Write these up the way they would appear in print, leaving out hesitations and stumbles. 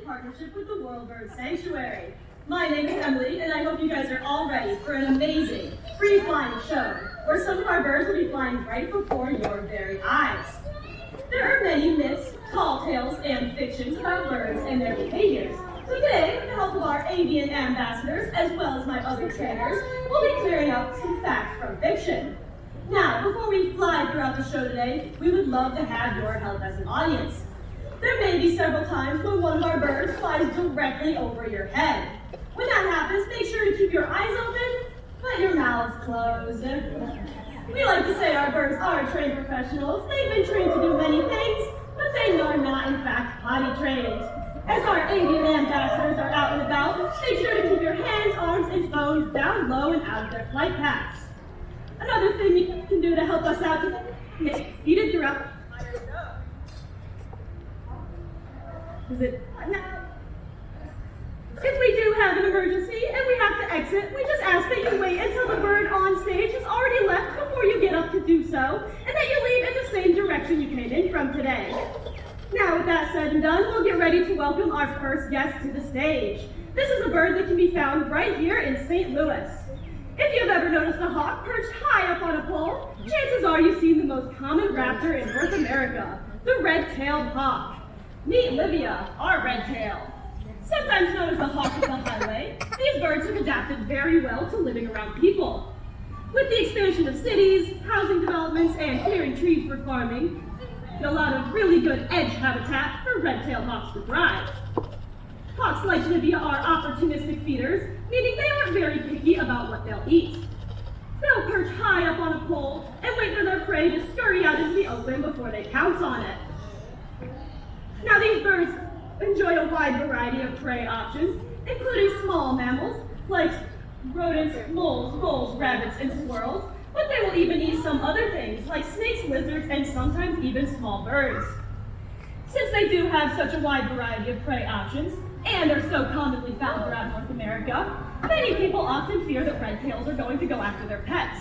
partnership with the World Bird Sanctuary. My name is Emily, and I hope you guys are all ready for an amazing free-flying show where some of our birds will be flying right before your very eyes. There are many myths, tall tales, and fictions about birds and their behaviors. So today, with the help of our avian ambassadors, as well as my other trainers, we'll be clearing up some facts from fiction. Now, before we fly throughout the show today, we would love to have your help as an audience. There may be several times when one of our birds flies directly over your head. When that happens, make sure to keep your eyes open, but your mouths closed. We like to say our birds are trained professionals. They've been trained to do many things, but they are not, in fact, potty trained. As our avian ambassadors are out and about, make sure to keep your hands, arms, and phones down low and out of their flight paths. Another thing you can do to help us out today is seated throughout the entire show. If we do have an emergency and we have to exit, we just ask that you wait until the bird on stage has already left before you get up to do so, and that you leave in the same direction you came in from today. Now, with that said and done, we'll get ready to welcome our first guest to the stage. This is a bird that can be found right here in St. Louis. If you've ever noticed a hawk perched high up on a pole, chances are you've seen the most common raptor in North America, the red-tailed hawk. Meet Livia, our red-tail. Sometimes known as the hawk of the highway, these birds have adapted very well to living around people. With the expansion of cities, housing developments, and clearing trees for farming, a lot of really good edge habitat for red-tailed hawks to thrive. Hawks like Livia are opportunistic feeders, meaning they aren't very picky about what they'll eat. They'll perch high up on a pole and wait for their prey to scurry out into the open before they pounce on it. Now, these birds enjoy a wide variety of prey options, including small mammals like rodents, moles, rabbits, and squirrels, but they will even eat some other things like snakes, lizards, and sometimes even small birds. Since they do have such a wide variety of prey options and are so commonly found throughout North America, many people often fear that red tails are going to go after their pets.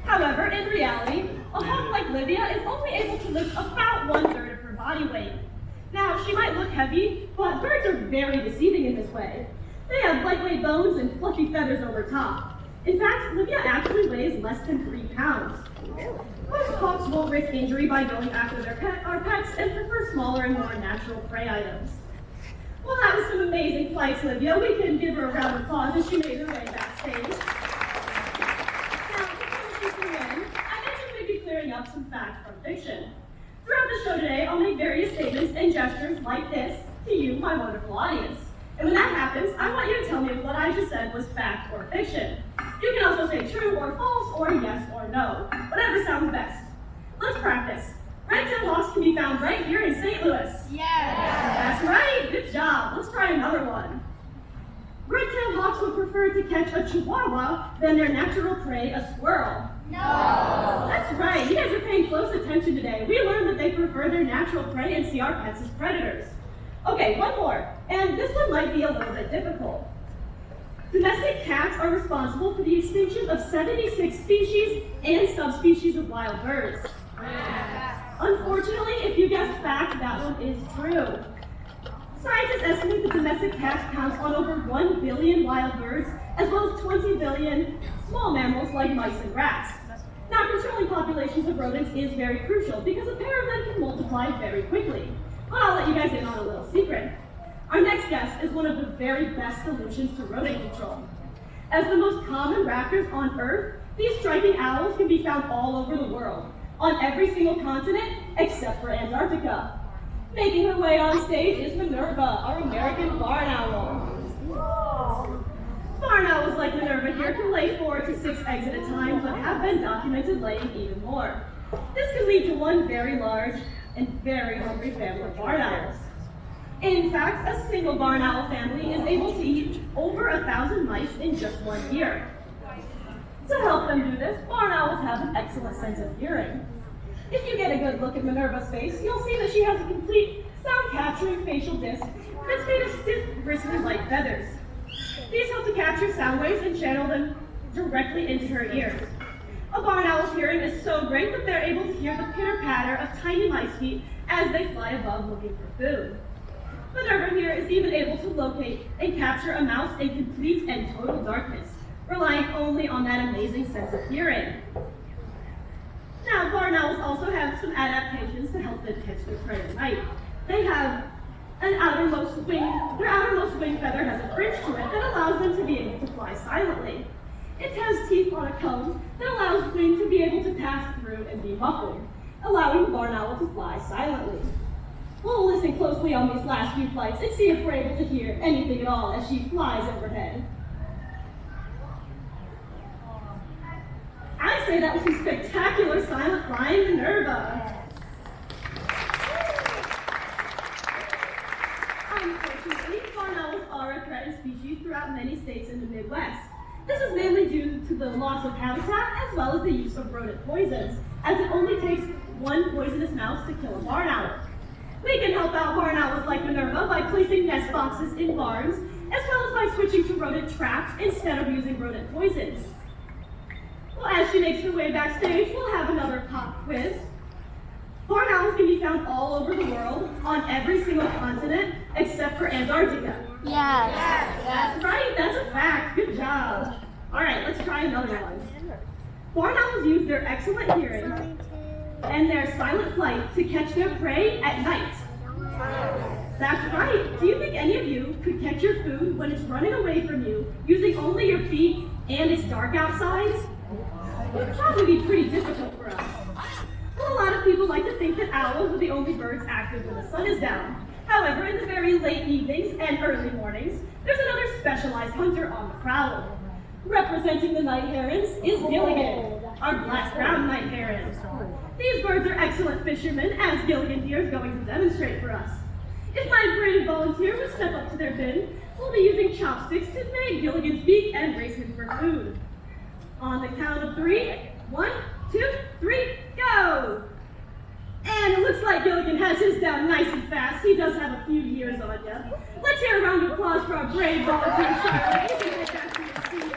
However, in reality, a hawk like Livia is only able to lift about 1/3 of her body weight. Now, she might look heavy, but birds are very deceiving in this way. They have lightweight bones and fluffy feathers over top. In fact, Livia actually weighs less than 3 pounds. Most hawks won't risk injury by going after our pets and prefer smaller and more natural prey items. Well, that was some amazing flights, Livia. We can give her a round of applause as she made her way backstage. Now, before she flew in, I mentioned we'd be clearing up some facts from fiction. Throughout the show today, I'll make various statements and gestures like this to you, my wonderful audience. And when that happens, I want you to tell me if what I just said was fact or fiction. You can also say true or false or yes or no, whatever sounds best. Let's practice. Red-tailed hawks can be found right here in St. Louis. That's right, good job. Let's try another one. Red-tailed hawks would prefer to catch a chihuahua than their natural prey, a squirrel. No. That's right, you guys are paying close attention today. We learned that they prefer their natural prey and see our pets as predators. Okay, one more, and this one might be a little bit difficult. Domestic cats are responsible for the extinction of 76 species and subspecies of wild birds. Unfortunately, if you guessed fact, that one is true. Scientists estimate that domestic cats count on over 1 billion wild birds, as well as 20 billion small mammals like mice and rats. Now, controlling populations of rodents is very crucial because a pair of them can multiply very quickly. But I'll let you guys in on a little secret. Our next guest is one of the very best solutions to rodent control. As the most common raptors on Earth, these striking owls can be found all over the world, on every single continent except for Antarctica. Making her way on stage is Minerva, our American barn owl. Barn owls like Minerva here can lay 4 to 6 eggs at a time, but have been documented laying even more. This can lead to one very large and very hungry family of barn owls. In fact, a single barn owl family is able to eat over 1,000 mice in just 1 year. To help them do this, barn owls have an excellent sense of hearing. If you get a good look at Minerva's face, you'll see that she has a complete sound-capturing facial disc that's made of stiff, bristly light feathers. These help to capture sound waves and channel them directly into her ears. A barn owl's hearing is so great that they're able to hear the pitter-patter of tiny mice feet as they fly above looking for food. Minerva here is is even able to locate and capture a mouse in complete and total darkness, relying only on that amazing sense of hearing. Now, barn owls also have some adaptations to help them catch their prey at night. They have their outermost wing feather has a fringe to it that allows them to be able to fly silently. It has teeth on a cone that allows the wing to be able to pass through and be muffled, allowing the barn owl to fly silently. We'll listen closely on these last few flights and see if we're able to hear anything at all as she flies overhead. I say that was some spectacular silent flying Minerva. Unfortunately, barn owls are a threatened species throughout many states in the Midwest. This is mainly due to the loss of habitat as well as the use of rodent poisons, as it only takes one poisonous mouse to kill a barn owl. We can help out barn owls like Minerva by placing nest boxes in barns, as well as by switching to rodent traps instead of using rodent poisons. Well, as she makes her way backstage, we'll have another pop quiz. Barn owls can be found all over the world, on every single continent, except for Antarctica. Yes. That's right, that's a fact. Good job. All right, let's try another one. Barn owls use their excellent hearing and their silent flight to catch their prey at night. That's right. Do you think any of you could catch your food when it's running away from you using only your feet and it's dark outside? It would probably be pretty difficult for us. Well, a lot of people like to think that owls are the only birds active when the sun is down. However, in the very late evenings and early mornings, there's another specialized hunter on the prowl. Representing the night herons is Gilligan, our black-brown night heron. These birds are excellent fishermen, as Gilligan here is going to demonstrate for us. If my brave volunteer would step up to their bin, we'll be using chopsticks to make Gilligan's beak and race him for food. On the count of 3, 1, 2, 3, go! And it looks like Gilligan has his down nice and fast. He does have a few years on you. Let's hear a round of applause for our brave volunteer, Charlotte. You can get back to your seat.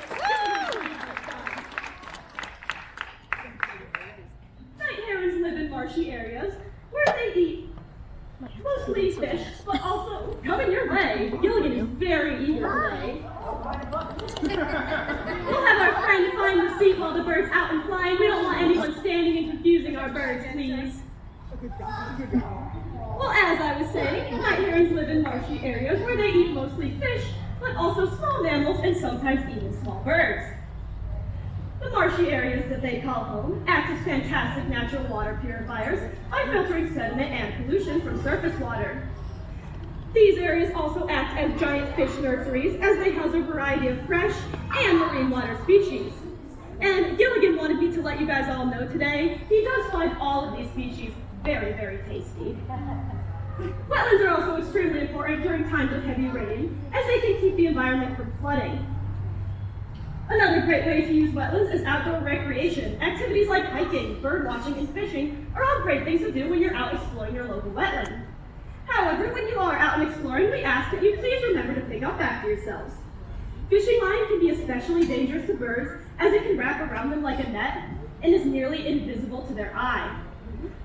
Night herons live in marshy areas where they eat mostly fish, but also coming your way. Gilligan is very eager today. We'll have our friend find the seat while the bird's out and flying. We don't want anyone standing and confusing our birds, please. Well, as I was saying, night herons live in marshy areas where they eat mostly fish, but also small mammals and sometimes even small birds. The marshy areas that they call home act as fantastic natural water purifiers by filtering sediment and pollution from surface water. These areas also act as giant fish nurseries as they house a variety of fresh and marine water species. And Gilligan wanted me to let you guys all know today, he does find all of these species very, very tasty. Wetlands are also extremely important during times of heavy rain, as they can keep the environment from flooding. Another great way to use wetlands is outdoor recreation. Activities like hiking, bird watching, and fishing are all great things to do when you're out exploring your local wetland. However, when you are out and exploring, we ask that you please remember to pick up after yourselves. Fishing line can be especially dangerous to birds as it can wrap around them like a net and is nearly invisible to their eye.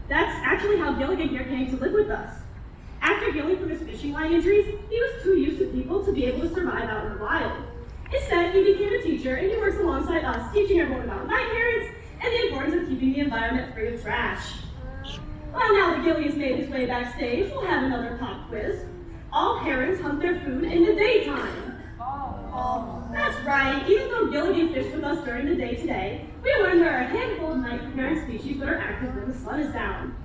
That's actually how Gilligan here came to live with us. After healing from his fishing line injuries, he was too used to people to be able to survive out in the wild. Instead, he became a teacher and he works alongside us, teaching everyone about night herons and the importance of keeping the environment free of trash. Well, now that Gilligan's made his way backstage, we'll have another pop quiz. All herons hunt their food in the daytime. That's right. Even though Gilligan fished with us during the day today, we learned there are a handful of night heron species that are active when the sun is down.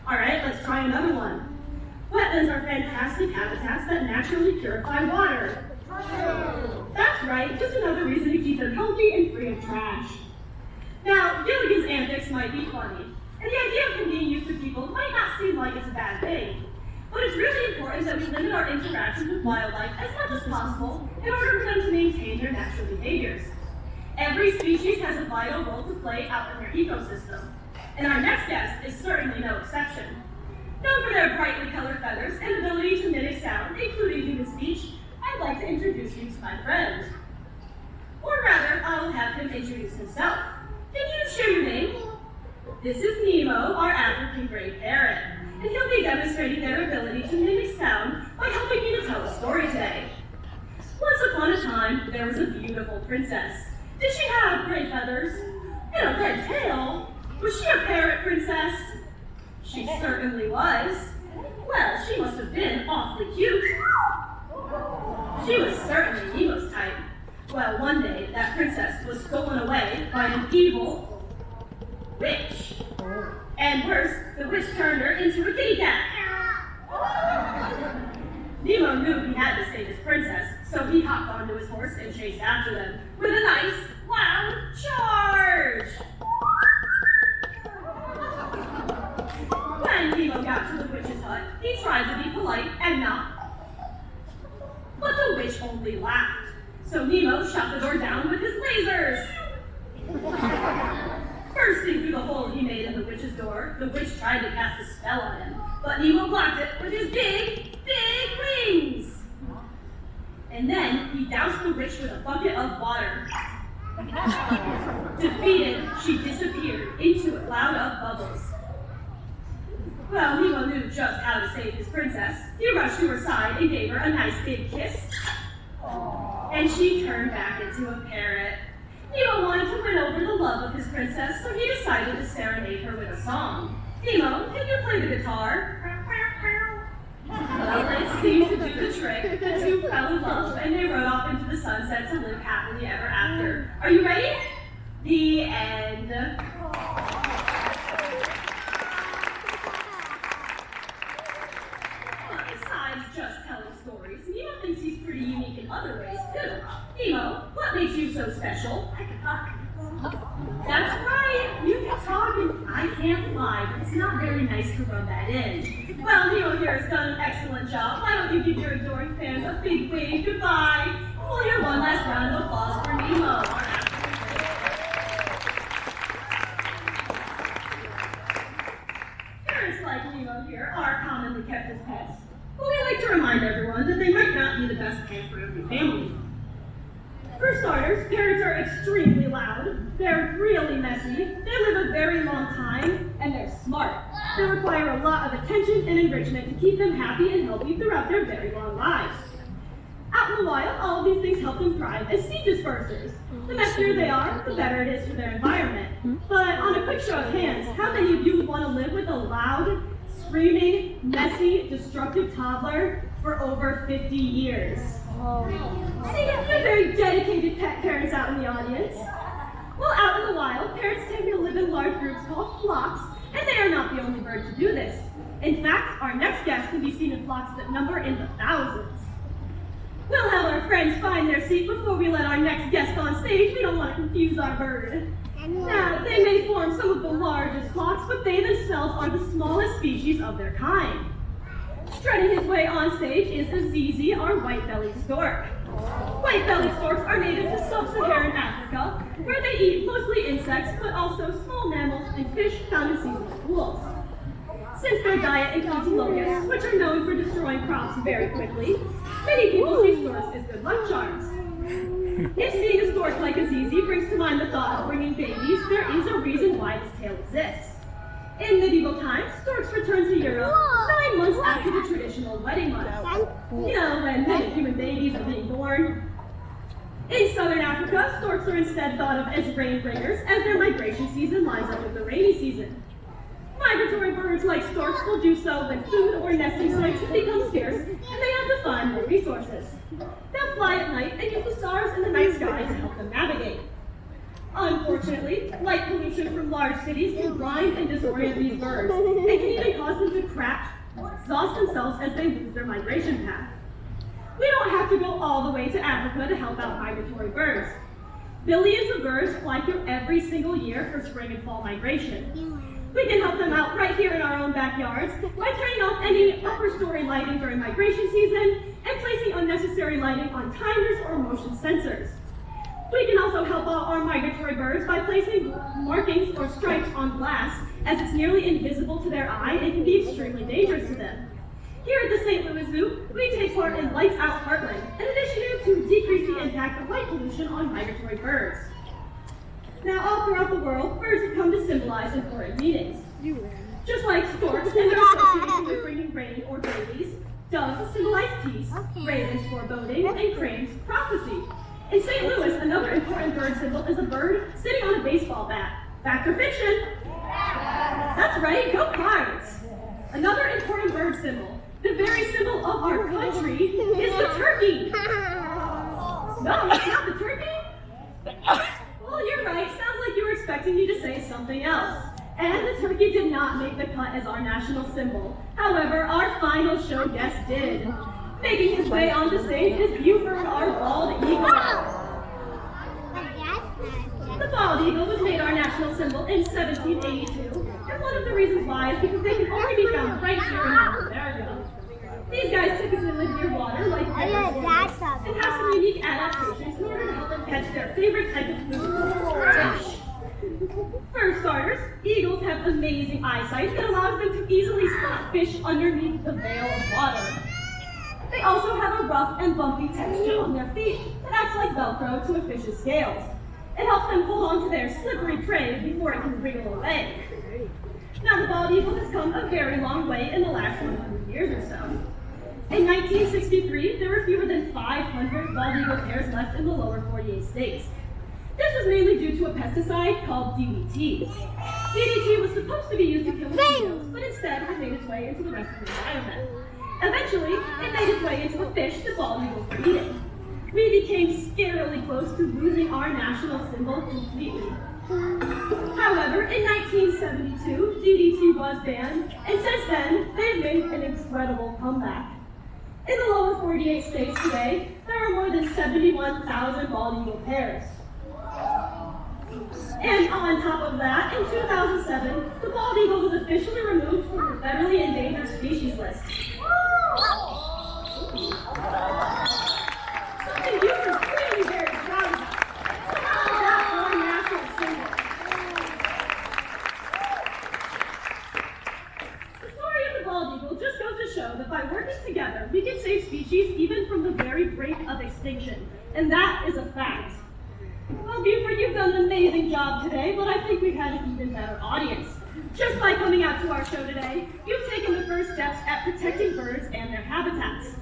All right, let's try another one. Wetlands are fantastic habitats that naturally purify water. That's right. Just another reason to keep them healthy and free of trash. Now, Gilligan's antics might be funny, and the idea of him being used to people might not seem like it's a bad thing. But it's really important that we limit our interactions with wildlife as much as possible in order for them to maintain their natural behaviors. Every species has a vital role to play out in their ecosystem, and our next guest is certainly no exception. Known for their brightly colored feathers and ability to mimic sound, including human speech, I'd like to introduce you to my friend. Or rather, I'll have him introduce himself. Can you share your name? This is Nemo, our African gray parrot, and he'll be demonstrating their ability to mimic sound by helping you to tell a there was a beautiful princess. Did she have gray feathers and a red tail? Was she a parrot princess? She certainly was. Well, she must have been awfully cute. She was certainly Nemo's type. Well, one day, that princess was stolen away by an evil witch. And worse, the witch turned her into a kitty cat. Nemo knew he had to save his princess, so he hopped onto his horse and chased after them with a nice, loud charge. When Nemo got to the witch's hut, he tried to be polite and knock. But the witch only laughed, so Nemo shut the door down with his lasers. Bursting through the hole he made in the witch's door, the witch tried to cast a spell on him, but Nemo blocked it with his big, big wings. And then he doused the witch with a bucket of water. Defeated, she disappeared into a cloud of bubbles. Well, Nemo knew just how to save his princess. He rushed to her side and gave her a nice big kiss. And she turned back into a parrot. Nemo wanted to win over the love of his princess, so he decided to serenade her with a song. Nemo, can you play the guitar? Well, it seemed to do the trick. The two fell in love, and they rode off into the sunset to live happily ever after. Are you ready? The end. Besides just telling stories, Nemo thinks he's pretty unique in other ways, too. Nemo, what makes you so special? I can talk. That's right, you can talk and I can't fly, but it's not very nice to rub that in. Well, Nemo here has done an excellent job. Why don't you give your adoring fans a big wave goodbye? We'll hear one last round of applause for Nemo, our Parents like Nemo here are commonly kept as pets, but we like to remind everyone that they might not be the best pet for every family. For starters, parrots are extremely loud, they're really messy, they live a very long time, and they're smart. They require a lot of attention and enrichment to keep them happy and healthy throughout their very long lives. Out in the wild, all of these things help them thrive as seed dispersers. The messier they are, the better it is for their environment. But on a quick show of hands, how many of you would want to live with a loud, screaming, messy, destructive toddler for over 50 years? See, they're very dedicated pet parents out in the audience. Well, out in the wild, parrots tend to live in large groups called flocks, and they are not the only bird to do this. In fact, our next guest can be seen in flocks that number in the thousands. We'll have our friends find their seat before we let our next guest on stage. We don't want to confuse our bird. Now, they may form some of the largest flocks, but they themselves are the smallest species of their kind. Strutting his way on stage is Azizi, our white-bellied stork. White-bellied storks are native to sub-Saharan Africa, where they eat mostly insects, but also small mammals and fish found in seasonal pools. Since their diet includes locusts, which are known for destroying crops very quickly, many people see storks as good luck charms. If seeing a stork like Azizi brings to mind the thought of bringing babies, there is a reason why this tale exists. In medieval times, storks returned to Europe 9 months after the traditional wedding month. You know, when many human babies are being born. In southern Africa, storks are instead thought of as rain bringers, as their migration season lines up with the rainy season. Migratory birds like storks will do so when food or nesting sites become scarce and they have to find more resources. They'll fly at night and use the stars in the night sky to help them navigate. Unfortunately, light pollution from large cities can blind and disorient these birds and can even cause them to crash or exhaust themselves as they lose their migration path. We don't have to go all the way to Africa to help out migratory birds. Billions of birds fly through every single year for spring and fall migration. We can help them out right here in our own backyards by turning off any upper story lighting during migration season and placing unnecessary lighting on timers or motion sensors. We can also help out our migratory birds by placing markings or stripes on glass, as it's nearly invisible to their eye and can be extremely dangerous to them. Here at the St. Louis Zoo, we take part in Lights Out Heartland, an initiative to decrease the impact of light pollution on migratory birds. Now, all throughout the world, birds have come to symbolize important meanings. Just like storks and their association with bringing rain or babies, doves symbolize peace, ravens foreboding, and cranes prophecy. In St. Louis, another important bird symbol is a bird sitting on a baseball bat. Fact or fiction? That's right, go Pirates! Another important bird symbol, the very symbol of our country, is the turkey. No, it's not the turkey? Well, you're right. Sounds like you were expecting me to say something else. And the turkey did not make the cut as our national symbol. However, our final show guest did. Making his way onto stage is Buford, our bald eagle. The bald eagle was made our national symbol in 1782. And one of the reasons why is because they can only be found right here in North America. These guys typically live near water, like rivers, and have some unique adaptations in order to help them catch their favorite type of food, fish. For starters, eagles have amazing eyesight that allows them to easily spot fish underneath the veil of water. They also have a rough and bumpy texture on their feet that acts like Velcro to a fish's scales. It helps them hold on to their slippery prey before it can wriggle away. Now, the bald eagle has come a very long way in the last 100 years or so. In 1963, there were fewer than 500 bald eagle pairs left in the lower 48 states. This was mainly due to a pesticide called DDT. DDT was supposed to be used to kill mosquitoes, but instead it made its way into the rest of the environment. Eventually, it made its way into a fish the bald eagles were eating. We became scarily close to losing our national symbol completely. However, in 1972, DDT was banned, and since then, they've made an incredible comeback. In the lower 48 states today, there are more than 71,000 bald eagle pairs. And on top of that, in 2007, the bald eagle was officially removed from the federally endangered species list. Something you are clearly very proud of. So how is that our national symbol? The story of the bald eagle just goes to show that by working together, we can save species even from the very brink of extinction. And that is a fact. Well, Buford, you've done an amazing job today, but I think we've had an even better audience. Just by coming out to our show today, you've taken the first steps at protecting birds and their habitats.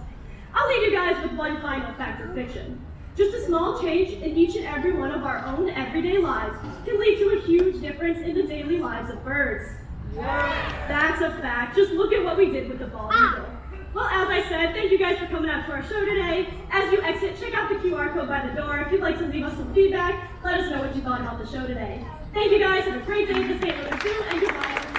I'll leave you guys with one final fact or fiction. Just a small change in each and every one of our own everyday lives can lead to a huge difference in the daily lives of birds. That's a fact. Just look at what we did with the bald eagle. Well, as I said, thank you guys for coming out to our show today. As you exit, check out the QR code by the door. If you'd like to leave us some feedback, let us know what you thought about the show today. Thank you guys. Have a great day at the St. Louis Zoo, and goodbye.